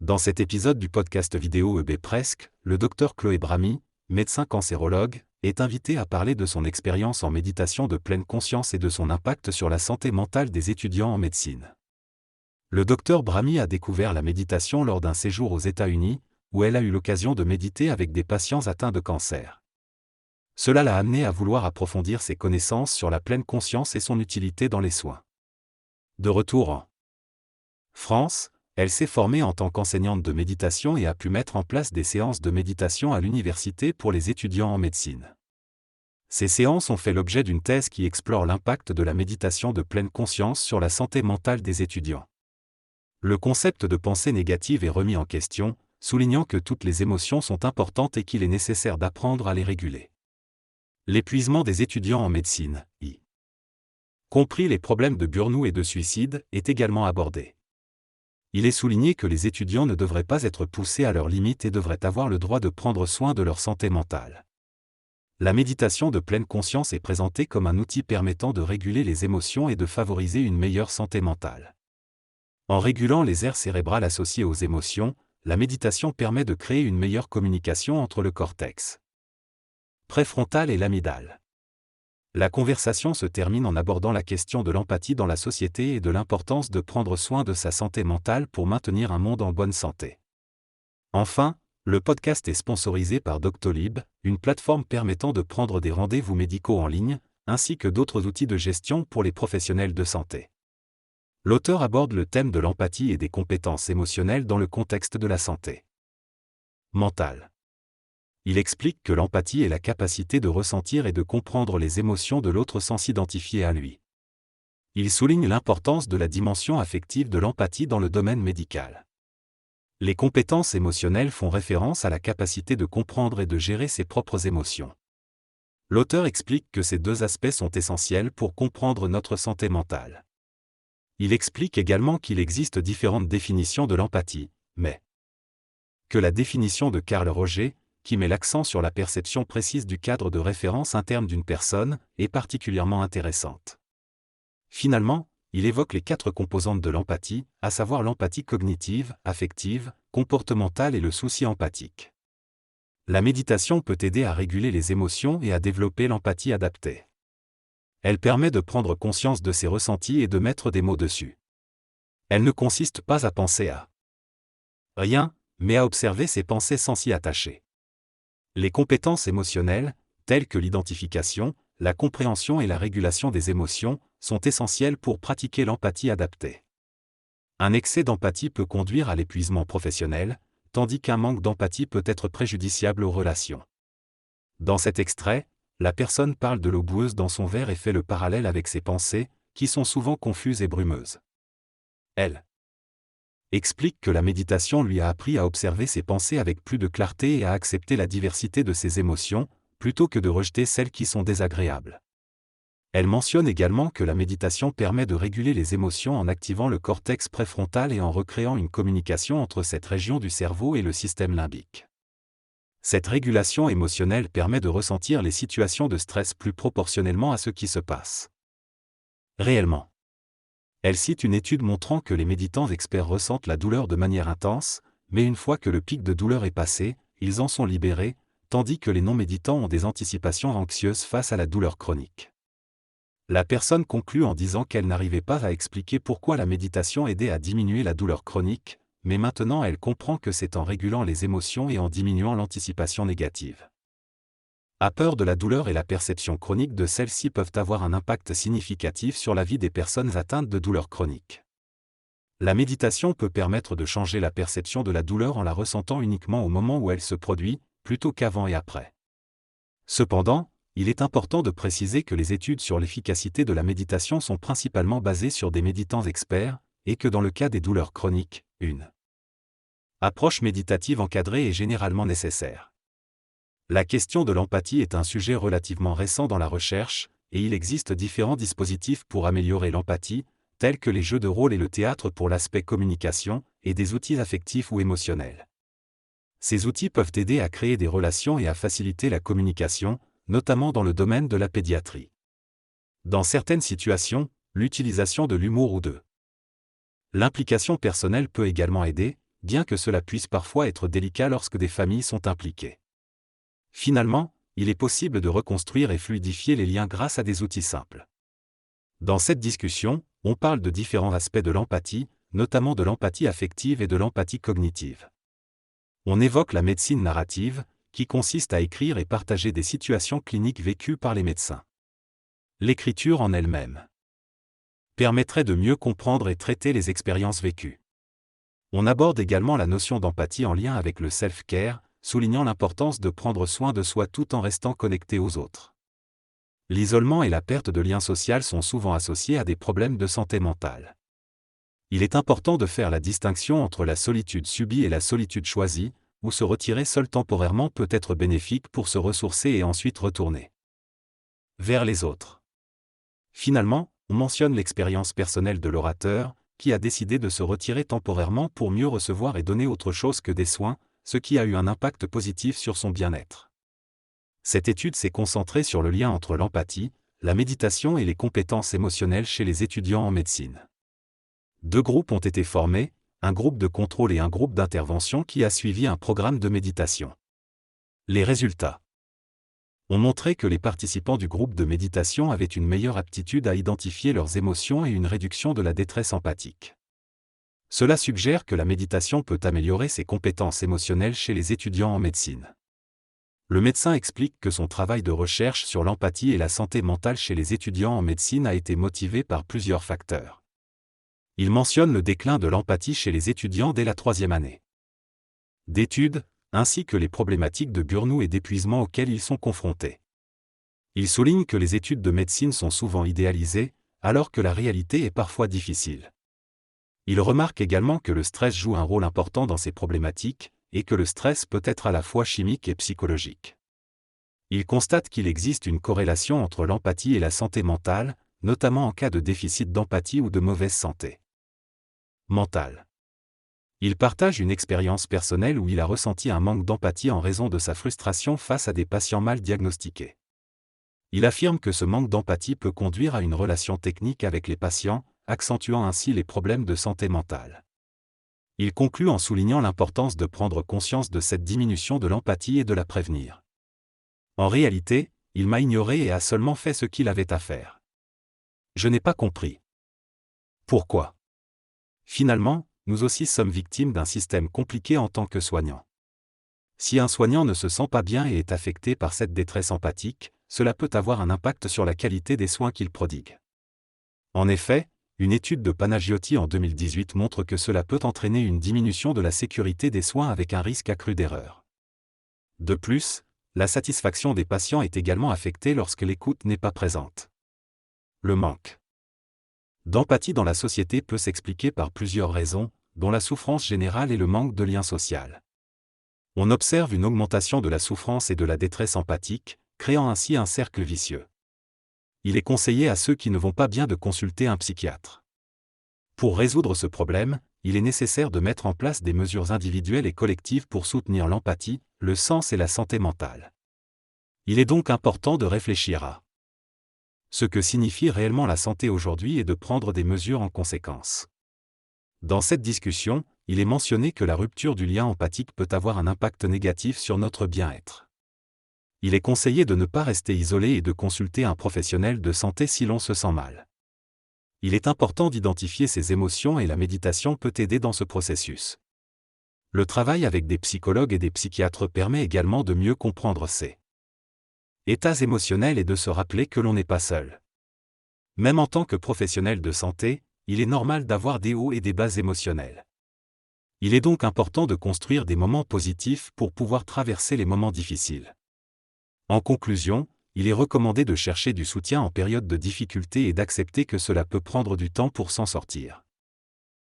Dans cet épisode du podcast vidéo EB Presque, le docteur Chloé Bramy, médecin cancérologue, est invité à parler de son expérience en méditation de pleine conscience et de son impact sur la santé mentale des étudiants en médecine. Le docteur Bramy a découvert la méditation lors d'un séjour aux États-Unis, où elle a eu l'occasion de méditer avec des patients atteints de cancer. Cela l'a amené à vouloir approfondir ses connaissances sur la pleine conscience et son utilité dans les soins. De retour en France, elle s'est formée en tant qu'enseignante de méditation et a pu mettre en place des séances de méditation à l'université pour les étudiants en médecine. Ces séances ont fait l'objet d'une thèse qui explore l'impact de la méditation de pleine conscience sur la santé mentale des étudiants. Le concept de pensée négative est remis en question, soulignant que toutes les émotions sont importantes et qu'il est nécessaire d'apprendre à les réguler. L'épuisement des étudiants en médecine, y compris les problèmes de burn-out et de suicide, est également abordé. Il est souligné que les étudiants ne devraient pas être poussés à leurs limites et devraient avoir le droit de prendre soin de leur santé mentale. La méditation de pleine conscience est présentée comme un outil permettant de réguler les émotions et de favoriser une meilleure santé mentale. En régulant les aires cérébrales associées aux émotions, la méditation permet de créer une meilleure communication entre le cortex préfrontal et l'amygdale. La conversation se termine en abordant la question de l'empathie dans la société et de l'importance de prendre soin de sa santé mentale pour maintenir un monde en bonne santé. Enfin, le podcast est sponsorisé par Doctolib, une plateforme permettant de prendre des rendez-vous médicaux en ligne, ainsi que d'autres outils de gestion pour les professionnels de santé. L'auteur aborde le thème de l'empathie et des compétences émotionnelles dans le contexte de la santé mentale. Il explique que l'empathie est la capacité de ressentir et de comprendre les émotions de l'autre sans s'identifier à lui. Il souligne l'importance de la dimension affective de l'empathie dans le domaine médical. Les compétences émotionnelles font référence à la capacité de comprendre et de gérer ses propres émotions. L'auteur explique que ces deux aspects sont essentiels pour comprendre notre santé mentale. Il explique également qu'il existe différentes définitions de l'empathie, mais que la définition de Carl Rogers, qui met l'accent sur la perception précise du cadre de référence interne d'une personne, est particulièrement intéressante. Finalement, il évoque les 4 composantes de l'empathie, à savoir l'empathie cognitive, affective, comportementale et le souci empathique. La méditation peut aider à réguler les émotions et à développer l'empathie adaptée. Elle permet de prendre conscience de ses ressentis et de mettre des mots dessus. Elle ne consiste pas à penser à rien, mais à observer ses pensées sans s'y attacher. Les compétences émotionnelles, telles que l'identification, la compréhension et la régulation des émotions, sont essentielles pour pratiquer l'empathie adaptée. Un excès d'empathie peut conduire à l'épuisement professionnel, tandis qu'un manque d'empathie peut être préjudiciable aux relations. Dans cet extrait, la personne parle de l'eau boueuse dans son verre et fait le parallèle avec ses pensées, qui sont souvent confuses et brumeuses. Elle explique que la méditation lui a appris à observer ses pensées avec plus de clarté et à accepter la diversité de ses émotions, plutôt que de rejeter celles qui sont désagréables. Elle mentionne également que la méditation permet de réguler les émotions en activant le cortex préfrontal et en recréant une communication entre cette région du cerveau et le système limbique. Cette régulation émotionnelle permet de ressentir les situations de stress plus proportionnellement à ce qui se passe réellement. Elle cite une étude montrant que les méditants experts ressentent la douleur de manière intense, mais une fois que le pic de douleur est passé, ils en sont libérés, tandis que les non-méditants ont des anticipations anxieuses face à la douleur chronique. La personne conclut en disant qu'elle n'arrivait pas à expliquer pourquoi la méditation aidait à diminuer la douleur chronique, mais maintenant elle comprend que c'est en régulant les émotions et en diminuant l'anticipation négative. La peur de la douleur et la perception chronique de celle-ci peuvent avoir un impact significatif sur la vie des personnes atteintes de douleurs chroniques. La méditation peut permettre de changer la perception de la douleur en la ressentant uniquement au moment où elle se produit, plutôt qu'avant et après. Cependant, il est important de préciser que les études sur l'efficacité de la méditation sont principalement basées sur des méditants experts, et que dans le cas des douleurs chroniques, une approche méditative encadrée est généralement nécessaire. La question de l'empathie est un sujet relativement récent dans la recherche, et il existe différents dispositifs pour améliorer l'empathie, tels que les jeux de rôle et le théâtre pour l'aspect communication, et des outils affectifs ou émotionnels. Ces outils peuvent aider à créer des relations et à faciliter la communication, notamment dans le domaine de la pédiatrie. Dans certaines situations, l'utilisation de l'humour ou de l'implication personnelle peut également aider, bien que cela puisse parfois être délicat lorsque des familles sont impliquées. Finalement, il est possible de reconstruire et fluidifier les liens grâce à des outils simples. Dans cette discussion, on parle de différents aspects de l'empathie, notamment de l'empathie affective et de l'empathie cognitive. On évoque la médecine narrative, qui consiste à écrire et partager des situations cliniques vécues par les médecins. L'écriture en elle-même permettrait de mieux comprendre et traiter les expériences vécues. On aborde également la notion d'empathie en lien avec le self-care, soulignant l'importance de prendre soin de soi tout en restant connecté aux autres. L'isolement et la perte de lien social sont souvent associés à des problèmes de santé mentale. Il est important de faire la distinction entre la solitude subie et la solitude choisie, où se retirer seul temporairement peut être bénéfique pour se ressourcer et ensuite retourner vers les autres. Finalement, on mentionne l'expérience personnelle de l'orateur, qui a décidé de se retirer temporairement pour mieux recevoir et donner autre chose que des soins, ce qui a eu un impact positif sur son bien-être. Cette étude s'est concentrée sur le lien entre l'empathie, la méditation et les compétences émotionnelles chez les étudiants en médecine. 2 groupes ont été formés, un groupe de contrôle et un groupe d'intervention qui a suivi un programme de méditation. Les résultats ont montré que les participants du groupe de méditation avaient une meilleure aptitude à identifier leurs émotions et une réduction de la détresse empathique. Cela suggère que la méditation peut améliorer ses compétences émotionnelles chez les étudiants en médecine. Le médecin explique que son travail de recherche sur l'empathie et la santé mentale chez les étudiants en médecine a été motivé par plusieurs facteurs. Il mentionne le déclin de l'empathie chez les étudiants dès la 3e année d'études, ainsi que les problématiques de burn-out et d'épuisement auxquelles ils sont confrontés. Il souligne que les études de médecine sont souvent idéalisées, alors que la réalité est parfois difficile. Il remarque également que le stress joue un rôle important dans ces problématiques, et que le stress peut être à la fois chimique et psychologique. Il constate qu'il existe une corrélation entre l'empathie et la santé mentale, notamment en cas de déficit d'empathie ou de mauvaise santé mentale. Il partage une expérience personnelle où il a ressenti un manque d'empathie en raison de sa frustration face à des patients mal diagnostiqués. Il affirme que ce manque d'empathie peut conduire à une relation technique avec les patients, accentuant ainsi les problèmes de santé mentale. Il conclut en soulignant l'importance de prendre conscience de cette diminution de l'empathie et de la prévenir. En réalité, il m'a ignoré et a seulement fait ce qu'il avait à faire. Je n'ai pas compris. Pourquoi ? Finalement, nous aussi sommes victimes d'un système compliqué en tant que soignants. Si un soignant ne se sent pas bien et est affecté par cette détresse empathique, cela peut avoir un impact sur la qualité des soins qu'il prodigue. En effet, une étude de Panagiotti en 2018 montre que cela peut entraîner une diminution de la sécurité des soins avec un risque accru d'erreur. De plus, la satisfaction des patients est également affectée lorsque l'écoute n'est pas présente. Le manque d'empathie dans la société peut s'expliquer par plusieurs raisons, dont la souffrance générale et le manque de lien social. On observe une augmentation de la souffrance et de la détresse empathique, créant ainsi un cercle vicieux. Il est conseillé à ceux qui ne vont pas bien de consulter un psychiatre. Pour résoudre ce problème, il est nécessaire de mettre en place des mesures individuelles et collectives pour soutenir l'empathie, le sens et la santé mentale. Il est donc important de réfléchir à ce que signifie réellement la santé aujourd'hui et de prendre des mesures en conséquence. Dans cette discussion, il est mentionné que la rupture du lien empathique peut avoir un impact négatif sur notre bien-être. Il est conseillé de ne pas rester isolé et de consulter un professionnel de santé si l'on se sent mal. Il est important d'identifier ses émotions et la méditation peut aider dans ce processus. Le travail avec des psychologues et des psychiatres permet également de mieux comprendre ces états émotionnels et de se rappeler que l'on n'est pas seul. Même en tant que professionnel de santé, il est normal d'avoir des hauts et des bas émotionnels. Il est donc important de construire des moments positifs pour pouvoir traverser les moments difficiles. En conclusion, il est recommandé de chercher du soutien en période de difficulté et d'accepter que cela peut prendre du temps pour s'en sortir.